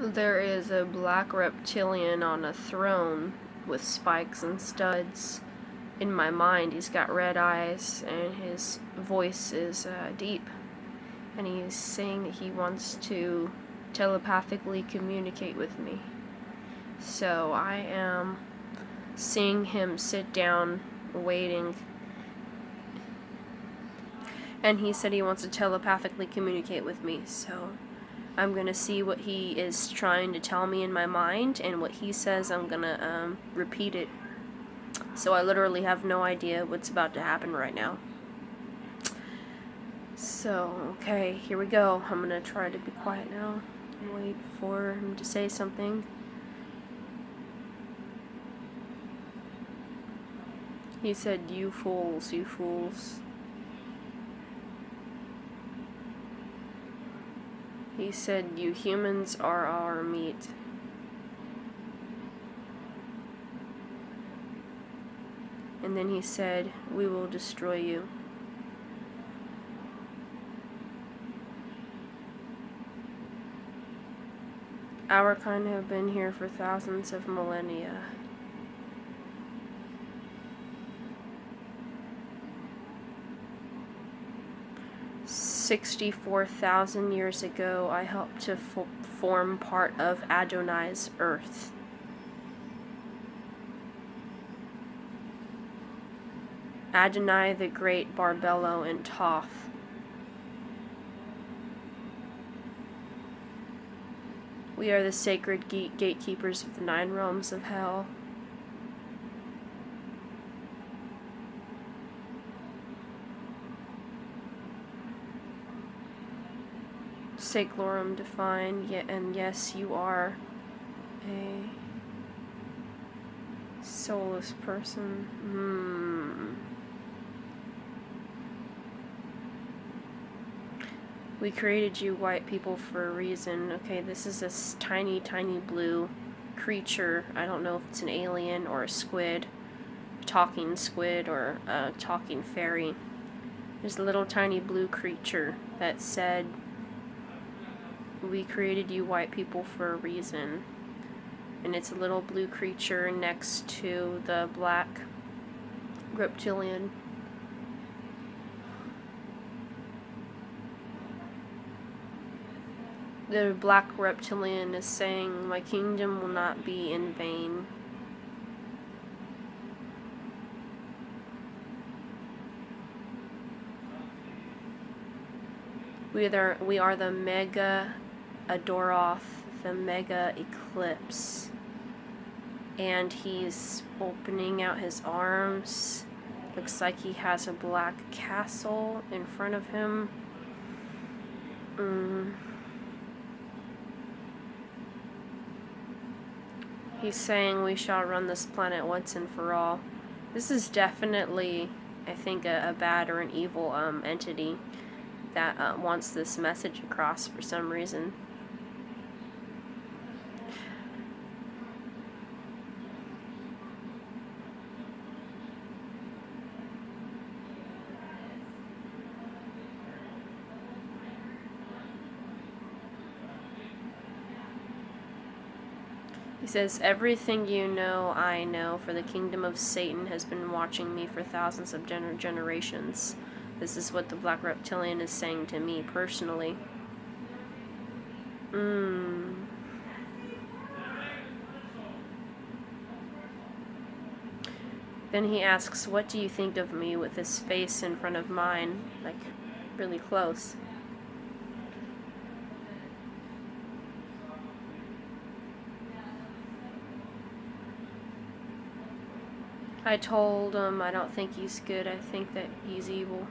There is a black reptilian on a throne with spikes and studs. In my mind, he's got red eyes and his voice is deep. And he's saying that he wants to telepathically communicate with me. So I am seeing him sit down, waiting. And he said he wants to telepathically communicate with me, so I'm going to see what he is trying to tell me in my mind, and what he says I'm going to repeat it. So I literally have no idea what's about to happen right now. So, okay, here we go. I'm going to try to be quiet now and wait for him to say something. He said, "You fools, you fools." He said, "You humans are our meat." And then he said, "We will destroy you." Our kind have been here for thousands of millennia. "64,000 years ago, I helped to form part of Adonai's earth. Adonai the Great, Barbello, and Toth. We are the sacred gatekeepers of the 9 realms of hell. Saclorum define, and yes, you are a soulless person. We created you white people for a reason. Okay, this is a tiny, tiny blue creature. I don't know if it's an alien or a squid, a talking squid or a talking fairy. There's a little tiny blue creature that said, "We created you white people for a reason." And it's a little blue creature next to the black reptilian. The black reptilian is saying, "My kingdom will not be in vain." We are the Mega Adoroth, the Mega Eclipse. And he's opening out his arms. Looks like he has a black castle in front of him. He's saying, "We shall run this planet once and for all." This is definitely, I think, a bad or an evil entity that wants this message across for some reason. He says, "Everything you know, I know, for the kingdom of Satan has been watching me for thousands of generations." This is what the black reptilian is saying to me personally. Then he asks, "What do you think of me?" with his face in front of mine, like really close. I told him I don't think he's good. I think that he's evil.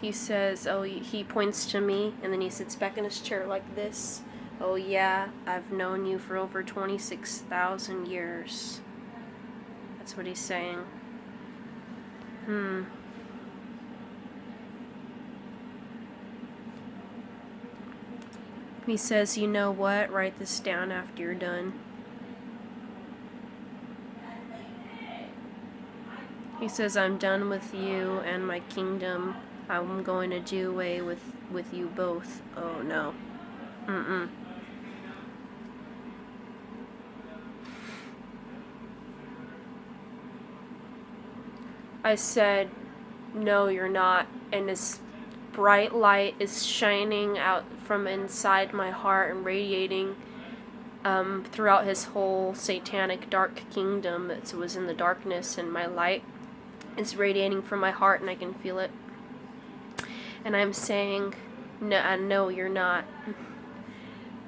He says, "Oh," he points to me, and then he sits back in his chair like this. "Oh yeah, I've known you for over 26,000 years. That's what he's saying. He says, "You know what? Write this down after you're done." He says, I'm done with you and my kingdom. I'm going to do away with you both. Oh, no. Mm-mm. I said, no, you're not. And this bright light is shining out from inside my heart and radiating throughout his whole satanic dark kingdom that was in the darkness, and my light is radiating from my heart and I can feel it. And I'm saying, no, you're not.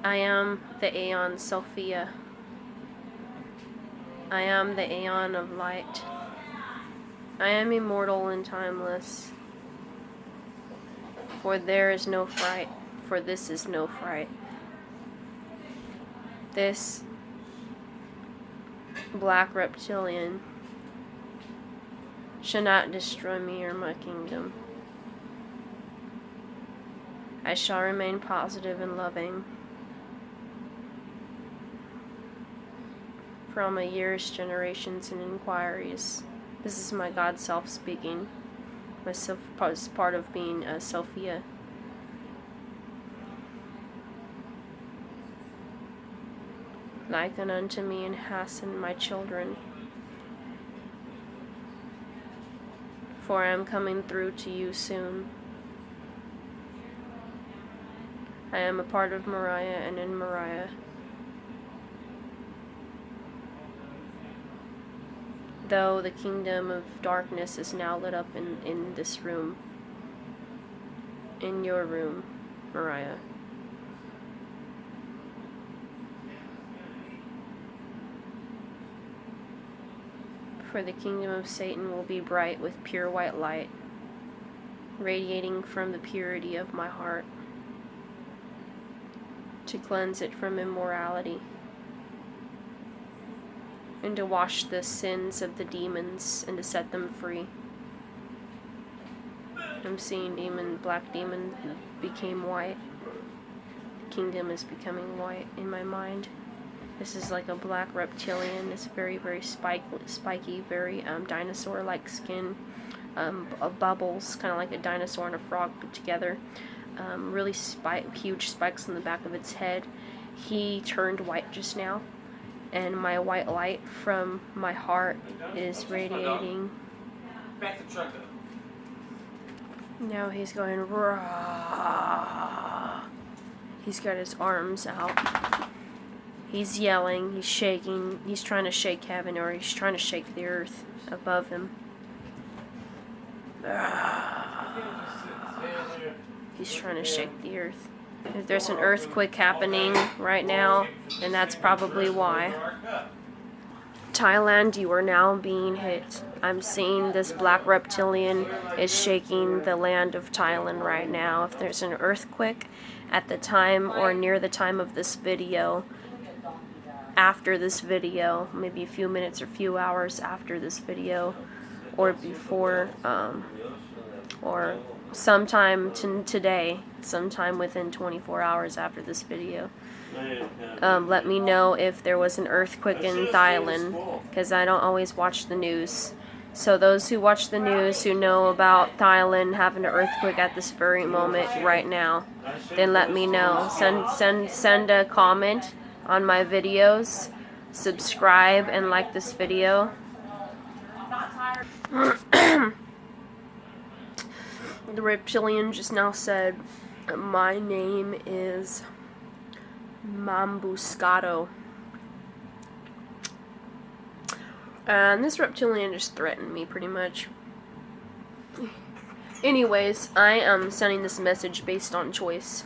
I am the Aeon Sophia. I am the Aeon of light. I am immortal and timeless. For there is no fright, for this is no fright. This Blacl Reptillian shall not destroy me or my kingdom. I shall remain positive and loving for all my years, generations, and inquiries. This is my God self speaking. Myself is part of being Sophia. Liken unto me and hasten my children. For I am coming through to you soon. I am a part of Mariah and in Mariah. Though the kingdom of darkness is now lit up in this room. In your room, Mariah. For the kingdom of Satan will be bright with pure white light, radiating from the purity of my heart, to cleanse it from immorality, and to wash the sins of the demons and to set them free. I'm seeing black demon became white. The kingdom is becoming white in my mind. This is like a black reptilian. It's very, very spiky, very dinosaur-like skin, of bubbles, kind of like a dinosaur and a frog put together. Really huge spikes on the back of its head. He turned white just now, and my white light from my heart is radiating. Back the truck up. Now he's going raw. He's got his arms out. He's yelling, he's shaking, he's trying to shake heaven, or he's trying to shake the earth above him. He's trying to shake the earth. If there's an earthquake happening right now, then that's probably why. Thailand, you are now being hit. I'm seeing this Blacl Reptillian is shaking the land of Thailand right now. If there's an earthquake at the time or near the time of this video, after this video, maybe a few minutes or few hours after this video, or before, or sometime today, sometime within 24 hours after this video. Let me know if there was an earthquake in Thailand, because I don't always watch the news. So those who watch the news, who know about Thailand having an earthquake at this very moment right now, then let me know. Send a comment on my videos, subscribe and like this video. The reptilian just now said, my name is Mambuscato. And this reptilian just threatened me pretty much. Anyways, I am sending this message based on choice.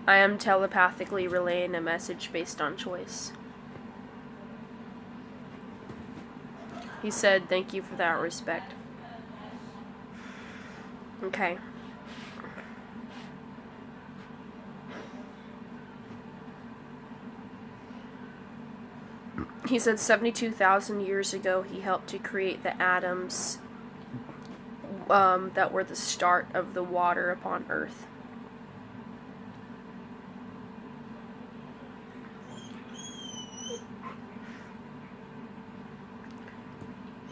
I am telepathically relaying a message based on choice. He said, thank you for that respect. Okay. He said 72,000 years ago he helped to create the atoms that were the start of the water upon Earth.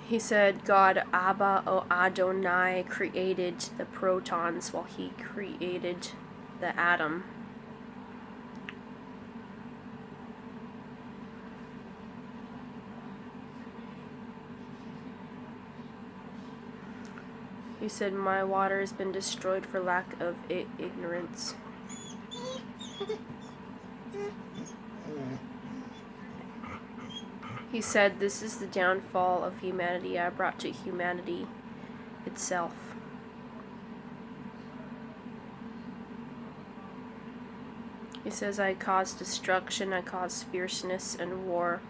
He said God Abba O Adonai created the protons while he created the atom. He said, my water has been destroyed for lack of ignorance. He said, this is the downfall of humanity I brought to humanity itself. He says, I caused destruction, I caused fierceness and war.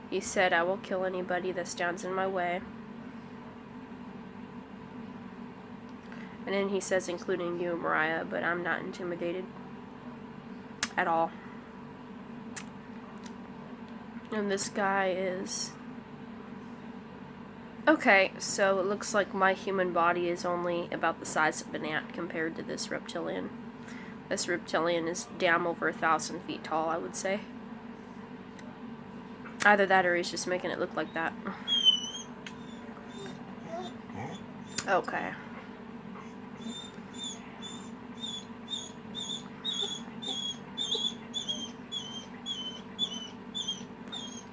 He said, I will kill anybody that stands in my way. And then he says, including you, Mariah, but I'm not intimidated at all. And this guy is... Okay, so it looks like my human body is only about the size of an ant compared to this reptilian. This reptilian is damn over 1,000 feet tall, I would say. Either that or he's just making it look like that. Okay.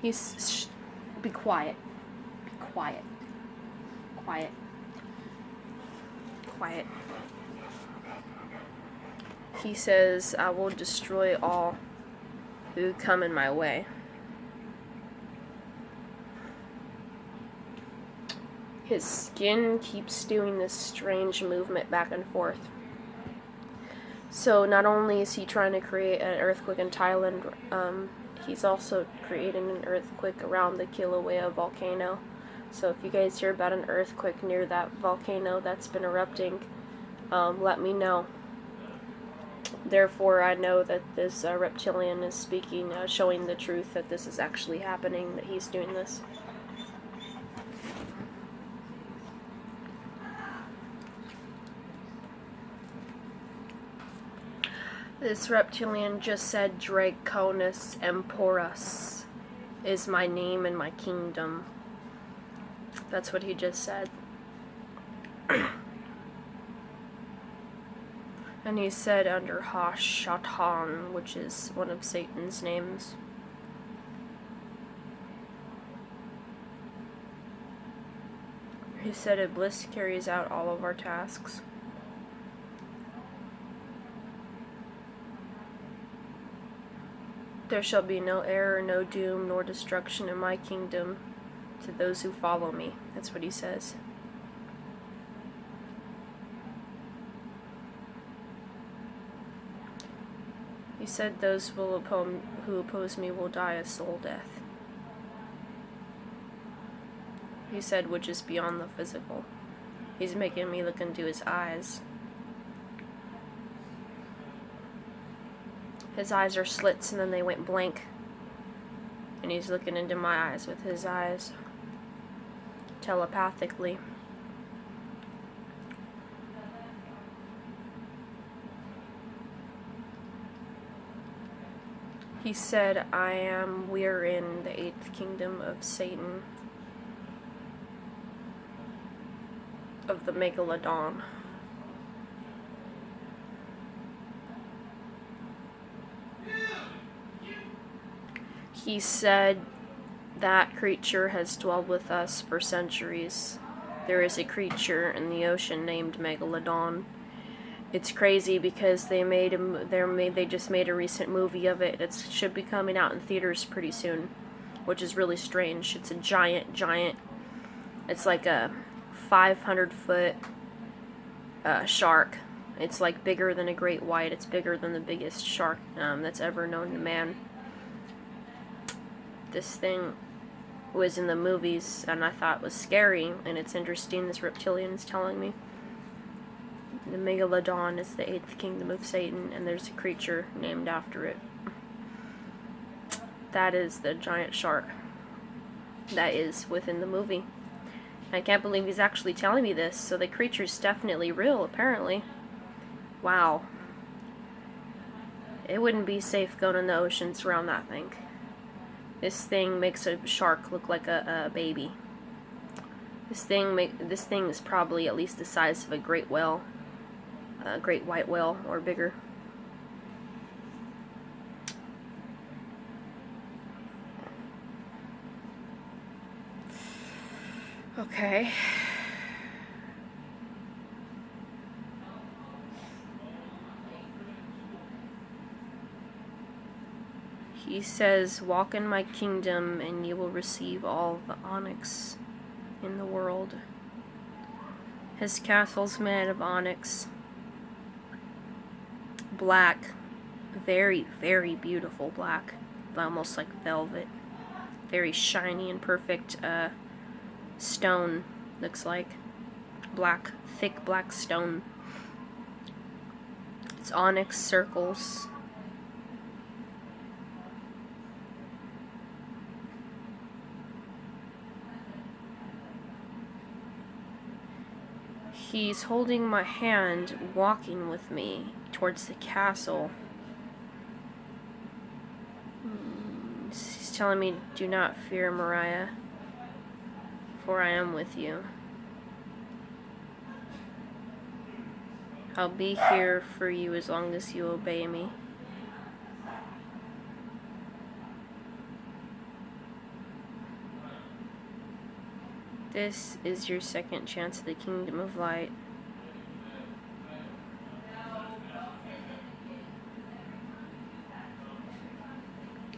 He's... be quiet. Be quiet. Quiet. Quiet. He says, I will destroy all who come in my way. His skin keeps doing this strange movement back and forth. So not only is he trying to create an earthquake in Thailand, he's also creating an earthquake around the Kilauea volcano. So if you guys hear about an earthquake near that volcano that's been erupting, let me know. Therefore, I know that this reptilian is speaking, showing the truth that this is actually happening, that he's doing this. This reptilian just said, Draconis Emporus is my name and my kingdom. That's what he just said. And he said under Ha-Shatan, which is one of Satan's names. He said, Iblis carries out all of our tasks. There shall be no error, no doom, nor destruction in my kingdom to those who follow me. That's what he says. He said those who oppose me will die a soul death. He said, which is beyond the physical. He's making me look into his eyes. His eyes are slits and then they went blank. And he's looking into my eyes with his eyes. Telepathically. He said, we're in the 8th kingdom of Satan. Of the Megalodon. He said, that creature has dwelled with us for centuries. There is a creature in the ocean named Megalodon. It's crazy because they just made a recent movie of it. It should be coming out in theaters pretty soon, which is really strange. It's a giant. It's like a 500-foot shark. It's like bigger than a great white. It's bigger than the biggest shark that's ever known to man. This thing was in the movies, and I thought it was scary, and it's interesting. This reptilian is telling me. The Megalodon is the 8th kingdom of Satan, and there's a creature named after it. That is the giant shark that is within the movie. I can't believe he's actually telling me this, so the creature's definitely real, apparently. Wow. It wouldn't be safe going in the oceans around that thing. This thing makes a shark look like a baby. This thing is probably at least the size of a great whale, a great white whale or bigger. Okay. He says, "Walk in my kingdom and you will receive all the onyx in the world." His castle's made of onyx. Black. Very, very beautiful black. Almost like velvet. Very shiny and perfect stone, looks like. Black, thick black stone. It's onyx circles. He's holding my hand, walking with me towards the castle. He's telling me, "Do not fear, Mariah, for I am with you. I'll be here for you as long as you obey me." This is your second chance at the Kingdom of Light.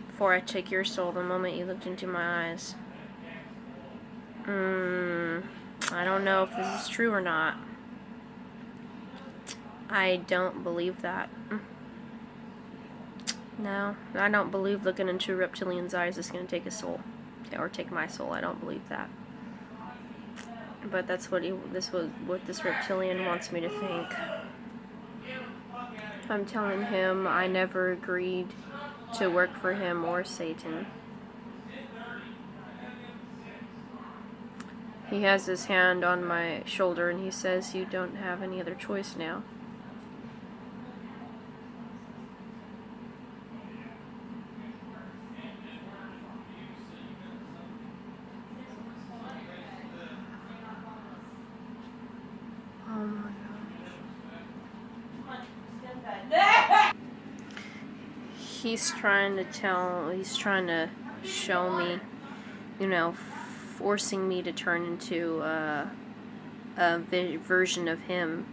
Before I take your soul, the moment you looked into my eyes. I don't know if this is true or not. I don't believe that. No, I don't believe looking into a reptilian's eyes is going to take a soul. Or take my soul. I don't believe that. But that's what this reptilian wants me to think. I'm telling him I never agreed to work for him or Satan. He has his hand on my shoulder and he says, "You don't have any other choice now." Oh my gosh. He's trying to show me, forcing me to turn into a version of him.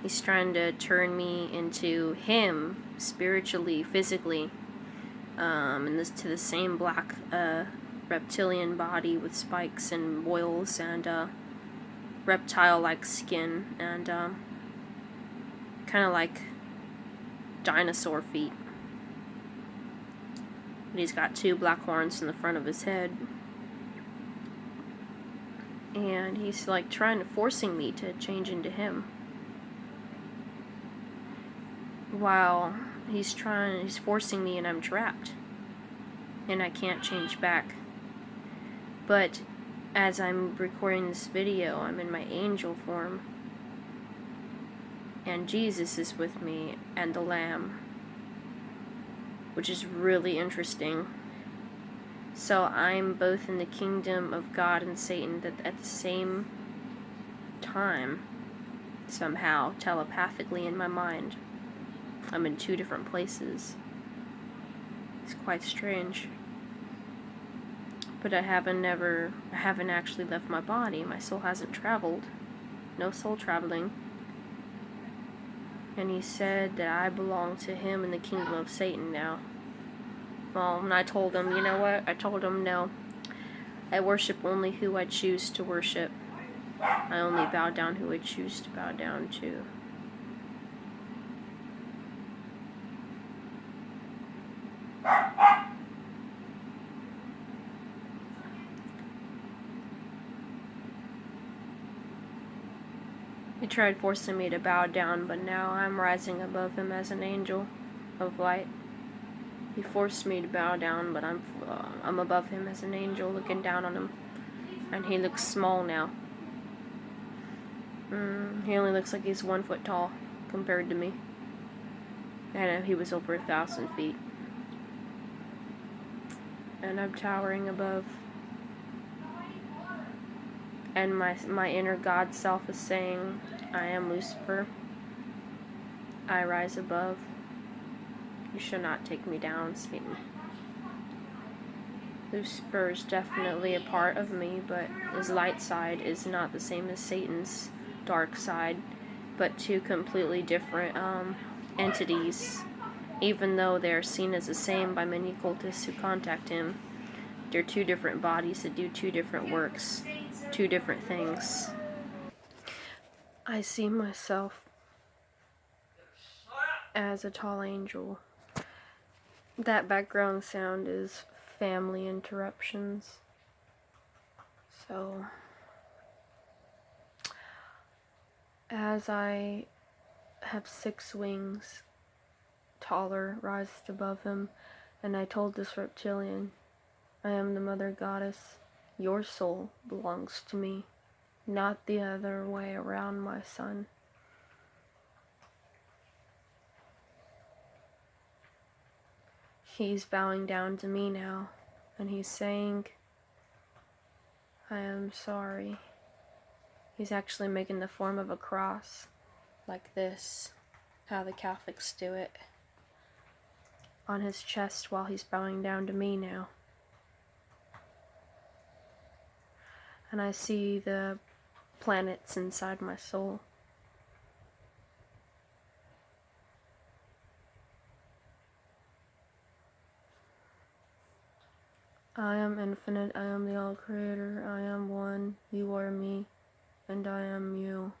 He's trying to turn me into him, spiritually, physically, to the same black reptilian body with spikes and boils and reptile-like skin and kind of like dinosaur feet. But he's got 2 black horns in the front of his head. And he's like forcing me to change into him. While he's forcing me and I'm trapped. And I can't change back. But as I'm recording this video, I'm in my angel form. And Jesus is with me and the Lamb. Which is really interesting. So I'm both in the kingdom of God and Satan at the same time, somehow, telepathically in my mind. I'm in 2 different places. It's quite strange. But I haven't actually left my body. My soul hasn't traveled. No soul traveling. And he said that I belong to him in the kingdom of Satan now. Well, and I told him, you know what? I told him, no. I worship only who I choose to worship. I only bow down who I choose to bow down to. He tried forcing me to bow down, but now I'm rising above him as an angel of light. He forced me to bow down, but I'm above him as an angel, looking down on him, and he looks small now. He only looks like he's 1 foot tall compared to me, and he was over 1,000 feet. and I'm towering above. And my inner God self is saying, I am Lucifer. I rise above. You shall not take me down, Satan. Lucifer is definitely a part of me, but his light side is not the same as Satan's dark side, but two completely different entities. Even though they are seen as the same by many cultists who contact him, they're two different bodies that do two different works, two different things. I see myself as a tall angel. That background sound is family interruptions. So, as I have 6 wings, taller, rised above him, and I told this reptilian, I am the mother goddess. Your soul belongs to me, not the other way around, my son. He's bowing down to me now, and he's saying, I am sorry. He's actually making the form of a cross, like this, how the Catholics do it, on his chest while he's bowing down to me now. And I see the planets inside my soul. I am infinite, I am the all-creator, I am one, you are me, and I am you.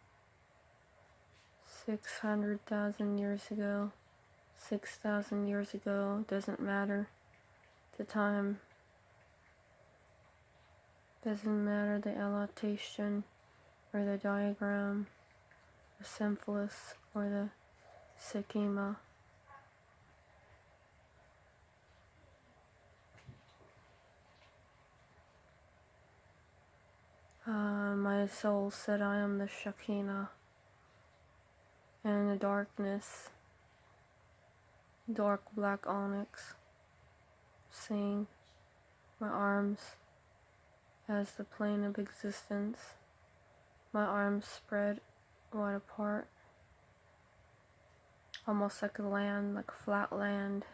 600,000 years ago, 6,000 years ago, doesn't matter. The time doesn't matter, the annotation, or the diagram, the syphilis, or the schema. My soul said I am the Shekinah, and the darkness, dark black onyx, seeing my arms as the plane of existence, my arms spread wide apart, almost like a land, like a flat land.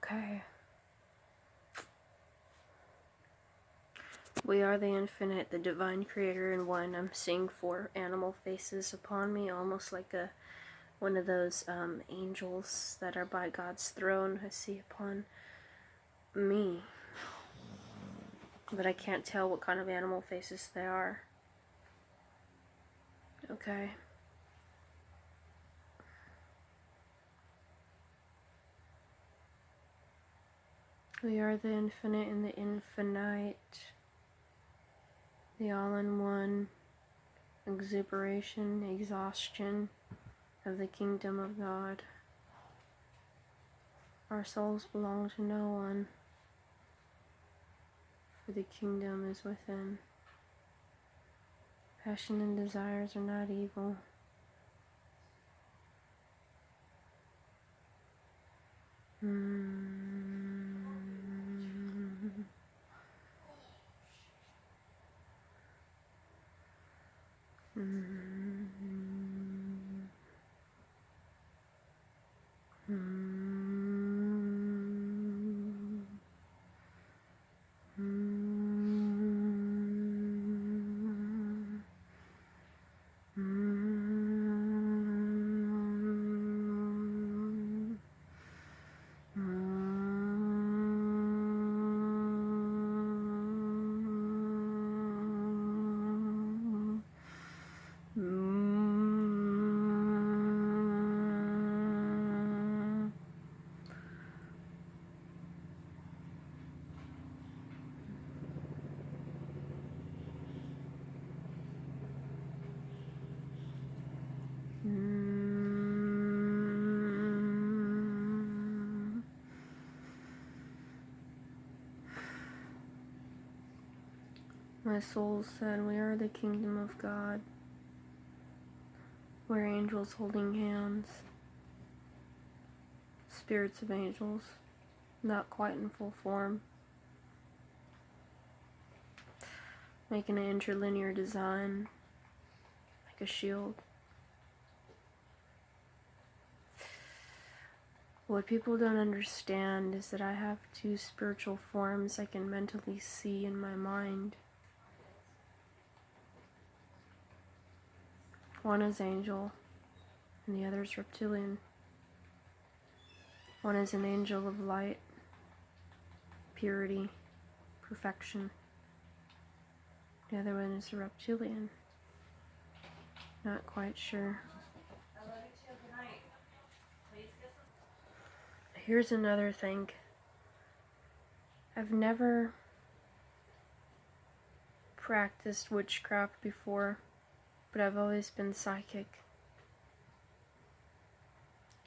Okay. We are the infinite, the divine creator in one. I'm seeing 4 animal faces upon me, almost like one of those angels that are by God's throne I see upon me. But I can't tell what kind of animal faces they are. Okay. We are the infinite and the infinite, the all-in-one exuberation, exhaustion of the kingdom of God. Our souls belong to no one, for the kingdom is within. Passion and desires are not evil. My soul said, we are the kingdom of God. We're angels holding hands. Spirits of angels, not quite in full form. Making an interlinear design, like a shield. What people don't understand is that I have two spiritual forms I can mentally see in my mind. One is angel, and the other is reptilian. One is an angel of light, purity, perfection. The other one is a reptilian. Not quite sure. Here's another thing. I've never practiced witchcraft before, but I've always been psychic.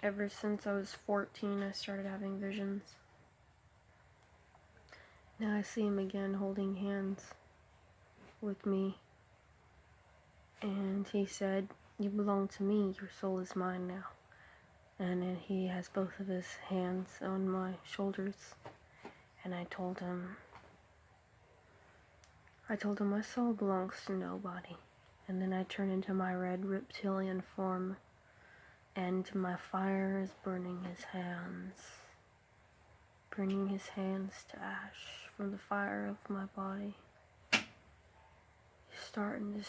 Ever since I was 14, I started having visions. Now I see him again holding hands with me. And he said, you belong to me, your soul is mine now. And then he has both of his hands on my shoulders. And I told him my soul belongs to nobody. And then I turn into my red reptilian form. And my fire is burning his hands. Burning his hands to ash from the fire of my body. He's starting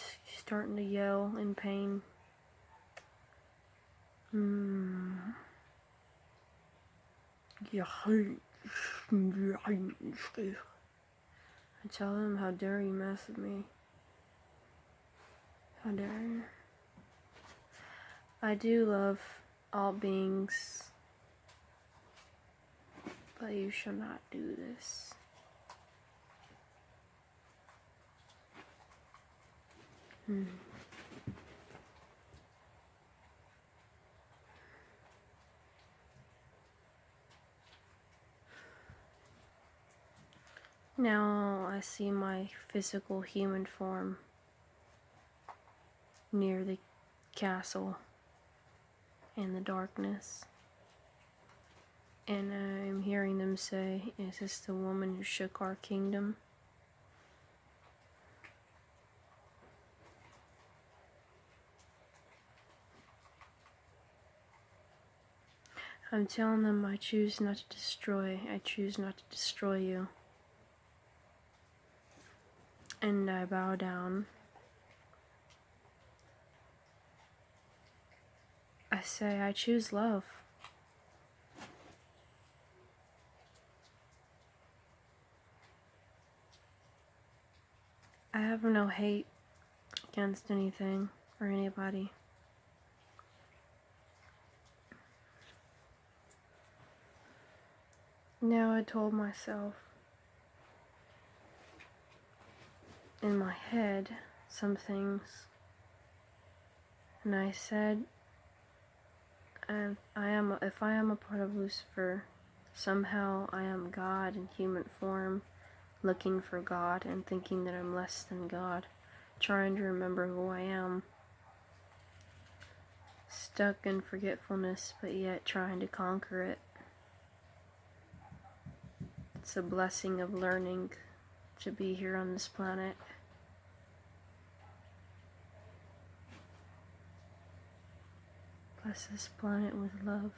to yell in pain. I tell him, how dare you mess with me? How dare you? I do love all beings, but you shall not do this. Now I see my physical human form near the castle in the darkness. And I'm hearing them say, is this the woman who shook our kingdom? I'm telling them I choose not to destroy. I choose not to destroy you. And I bow down. I say, I choose love. I have no hate against anything or anybody. Now I told myself in my head some things, and I said, if I am a part of Lucifer, somehow I am God in human form, looking for God and thinking that I'm less than God, trying to remember who I am, stuck in forgetfulness, but yet trying to conquer it. It's a blessing of learning to be here on this planet. Bless this planet with love.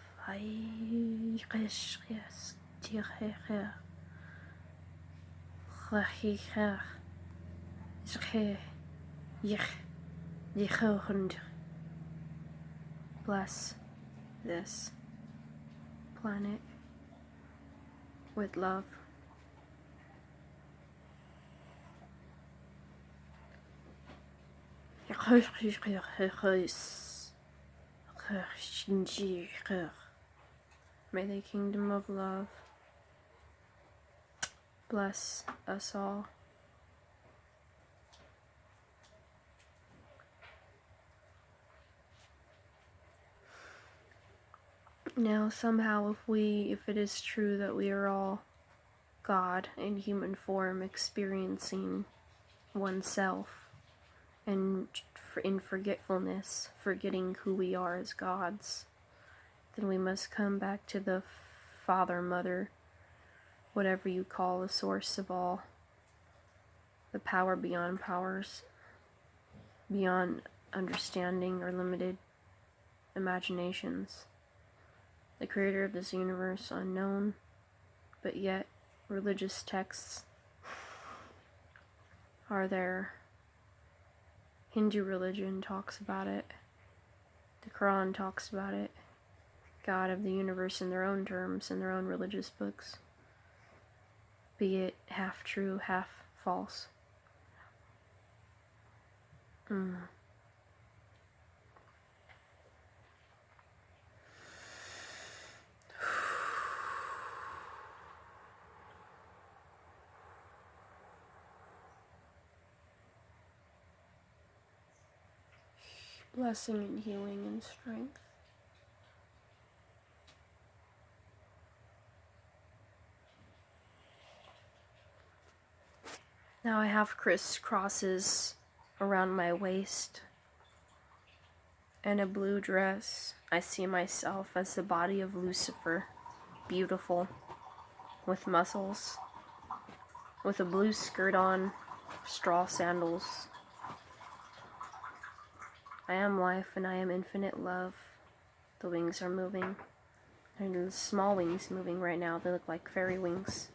Bless this planet with love. May the kingdom of love bless us all. Now somehow if it is true that we are all God in human form experiencing oneself, and in forgetfulness, forgetting who we are as gods, then we must come back to the Father, Mother, whatever you call the source of all, the power beyond powers, beyond understanding or limited imaginations, the creator of this universe, unknown, but yet religious texts are there. Hindu religion talks about it. The Quran talks about it. God of the universe in their own terms, in their own religious books. Be it half true, half false. Blessing and healing and strength. Now I have crisscrosses around my waist and a blue dress. I see myself as the body of Lucifer, beautiful, with muscles, with a blue skirt on, straw sandals. I am life and I am infinite love. The wings are moving. And the small wings moving right now. They look like fairy wings.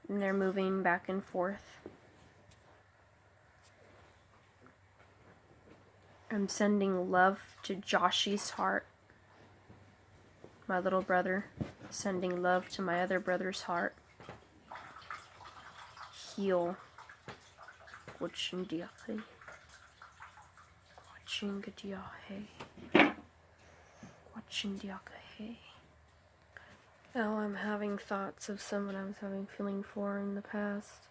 And they're moving back and forth. I'm sending love to Joshy's heart, my little brother. Sending love to my other brother's heart. Heal. Wachindiahe. Wachindiahe. Wachindiahe. Now I'm having thoughts of someone I was having feeling for in the past,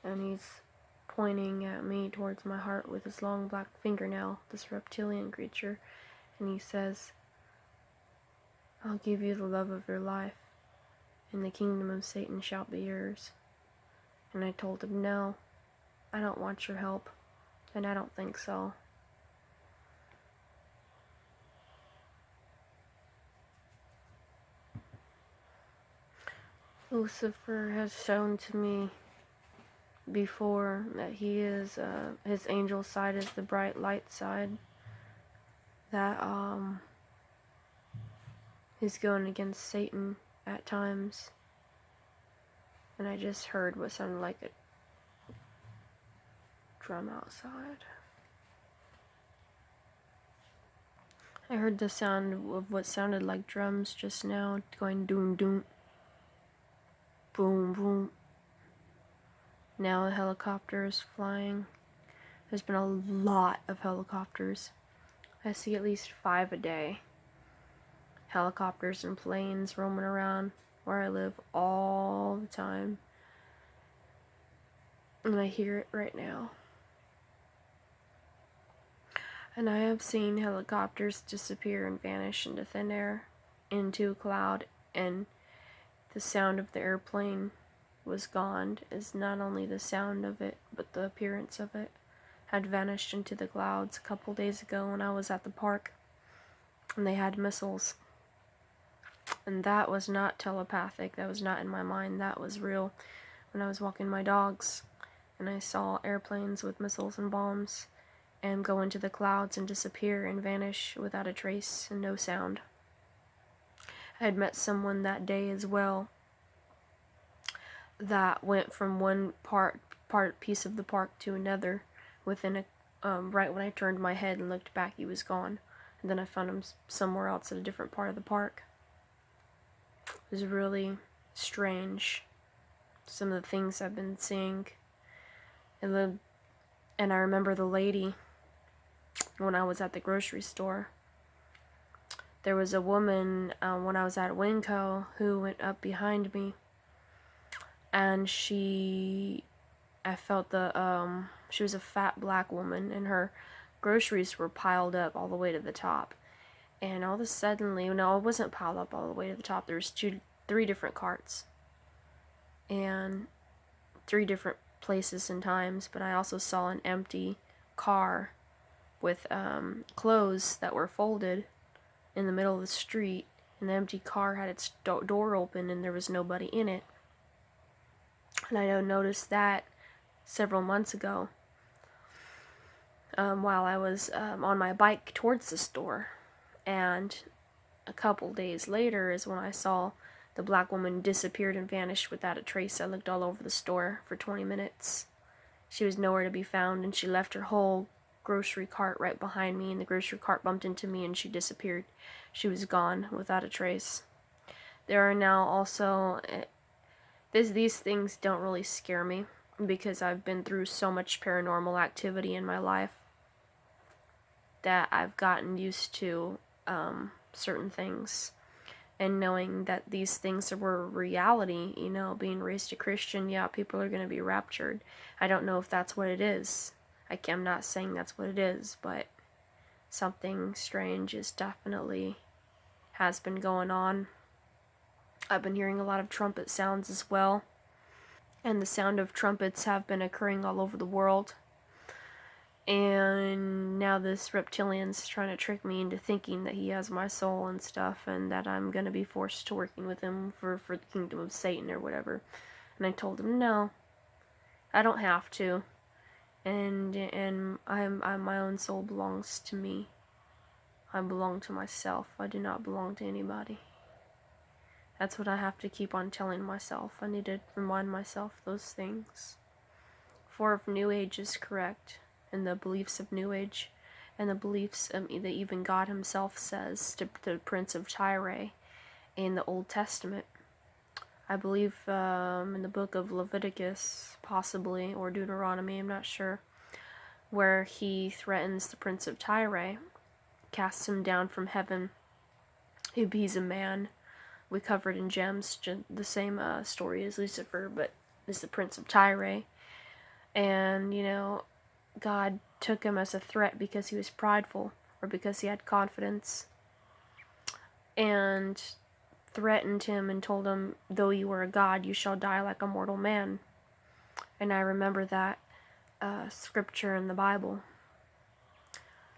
and he's pointing at me towards my heart with his long black fingernail, this reptilian creature, and he says, I'll give you the love of your life, and the kingdom of Satan shall be yours. And I told him, no, I don't want your help, and I don't think so. Lucifer has shown to me before that he is, his angel side is the bright light side, that he's going against Satan at times. And I just heard what sounded like a drum outside. I heard the sound of what sounded like drums just now, going doom doom, boom boom. Now a helicopter is flying. There's been a lot of helicopters. I see at least 5 a day. Helicopters and planes roaming around where I live all the time. And I hear it right now. And I have seen helicopters disappear and vanish into thin air, into a cloud, and the sound of the airplane was gone, as not only the sound of it, but the appearance of it had vanished into the clouds a couple days ago when I was at the park, and they had missiles. And that was not telepathic, that was not in my mind, that was real. When I was walking my dogs, and I saw airplanes with missiles and bombs, and go into the clouds and disappear and vanish without a trace and no sound. I had met someone that day as well that went from one piece of the park to another within right when I turned my head and looked back, he was gone. And then I found him somewhere else at a different part of the park. It was really strange, some of the things I've been seeing. And I remember the lady, when I was at the grocery store, there was a woman when I was at Winco who went up behind me, and she was a fat black woman, and her groceries were piled up all the way to the top. And all of a sudden, no, it wasn't piled up all the way to the top. There was 3 different carts, and 3 different places and times, but I also saw an empty car with clothes that were folded in the middle of the street, and the empty car had its door open and there was nobody in it. And I noticed that several months ago while I was on my bike towards the store. And a couple days later is when I saw the black woman disappeared and vanished without a trace. I looked all over the store for 20 minutes. She was nowhere to be found, and she left her whole grocery cart right behind me, and the grocery cart bumped into me and she disappeared. She was gone without a trace. There are now also these things don't really scare me because I've been through so much paranormal activity in my life that I've gotten used to certain things, and knowing that these things were reality. Being raised a Christian, yeah, people are going to be raptured. I don't know if that's what it is. I'm not saying that's what it is, but something strange is definitely has been going on. I've been hearing a lot of trumpet sounds as well, and the sound of trumpets have been occurring all over the world. And now this reptilian's trying to trick me into thinking that he has my soul and stuff, and that I'm going to be forced to working with him for the kingdom of Satan or whatever. And I told him, no, I don't have to. And I'm my own soul belongs to me. I belong to myself. I do not belong to anybody. That's what I have to keep on telling myself. I need to remind myself those things. For if New Age is correct, and the beliefs of New Age, and the beliefs that even God himself says to the Prince of Tyre in the Old Testament. I believe in the book of Leviticus, possibly, or Deuteronomy, I'm not sure, where he threatens the Prince of Tyre, casts him down from heaven. He's a man. We covered in Gems the same story as Lucifer, but is the Prince of Tyre. And, God took him as a threat because he was prideful, or because he had confidence, and threatened him and told him, though you are a god, you shall die like a mortal man. And I remember that scripture in the Bible.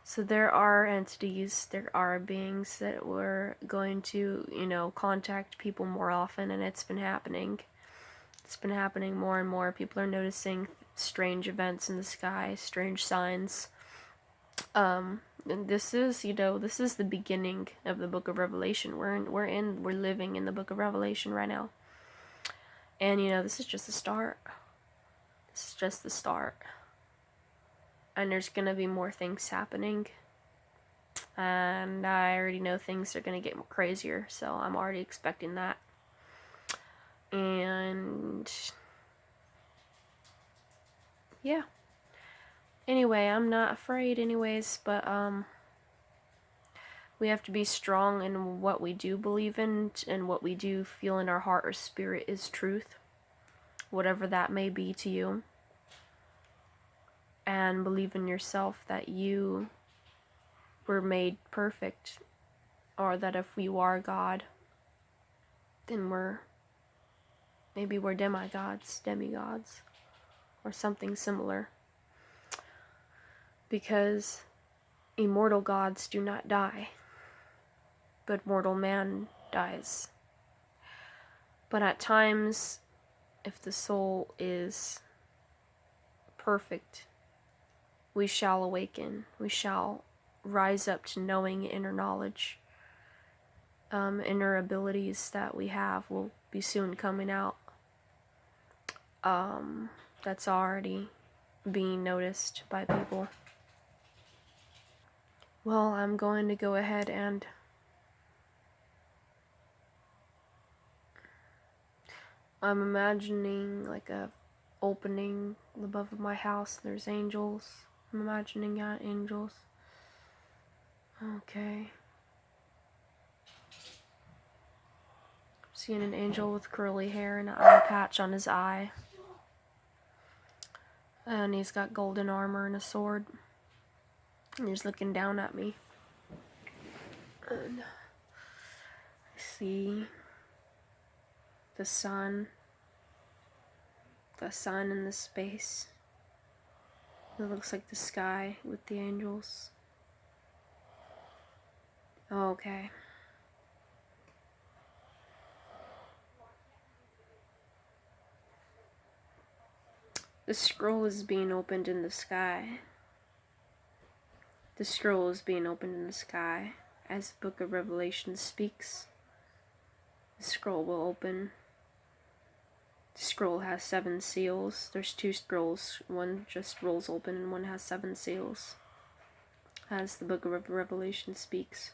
So there are entities, there are beings that were going to, contact people more often, and it's been happening. It's been happening more and more. People are noticing strange events in the sky, strange signs. And this is the beginning of the book of Revelation. We're living in the book of Revelation right now. And this is just the start. This is just the start. And there's gonna be more things happening. And I already know things are gonna get more crazier, so I'm already expecting that. And yeah. Anyway, I'm not afraid anyways, but we have to be strong in what we do believe in, and what we do feel in our heart or spirit is truth, whatever that may be to you. And believe in yourself that you were made perfect, or that if you are God, then maybe we're demigods, or something similar. Because immortal gods do not die, but mortal man dies. But at times, if the soul is perfect, we shall awaken. We shall rise up to knowing, inner knowledge. Inner abilities that we have will be soon coming out. That's already being noticed by people. Well, I'm going to go ahead and I'm imagining like a opening above my house. There's angels. I'm imagining angels. Okay. Seeing an angel with curly hair and an eye patch on his eye. And he's got golden armor and a sword. And he's looking down at me. And I see the sun the sun and the space. It looks like the sky with the angels. Okay. The scroll is being opened in the sky. The scroll is being opened in the sky. As the book of Revelation speaks, the scroll will open. The scroll has 7 seals. There's 2 scrolls. One just rolls open and one has 7 seals. As the book of Revelation speaks.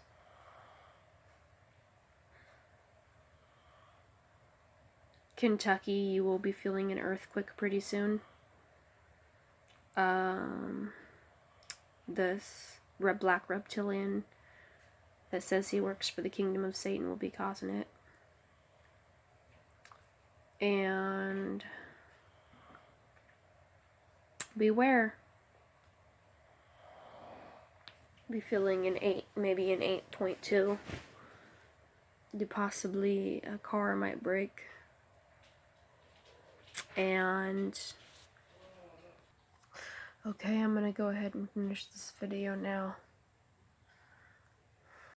Kentucky, you will be feeling an earthquake pretty soon. This Blacl Reptillian that says he works for the Kingdom of Satan will be causing it. And beware. Be feeling an 8, maybe an 8.2. Possibly a car might break. And okay, I'm gonna go ahead and finish this video now.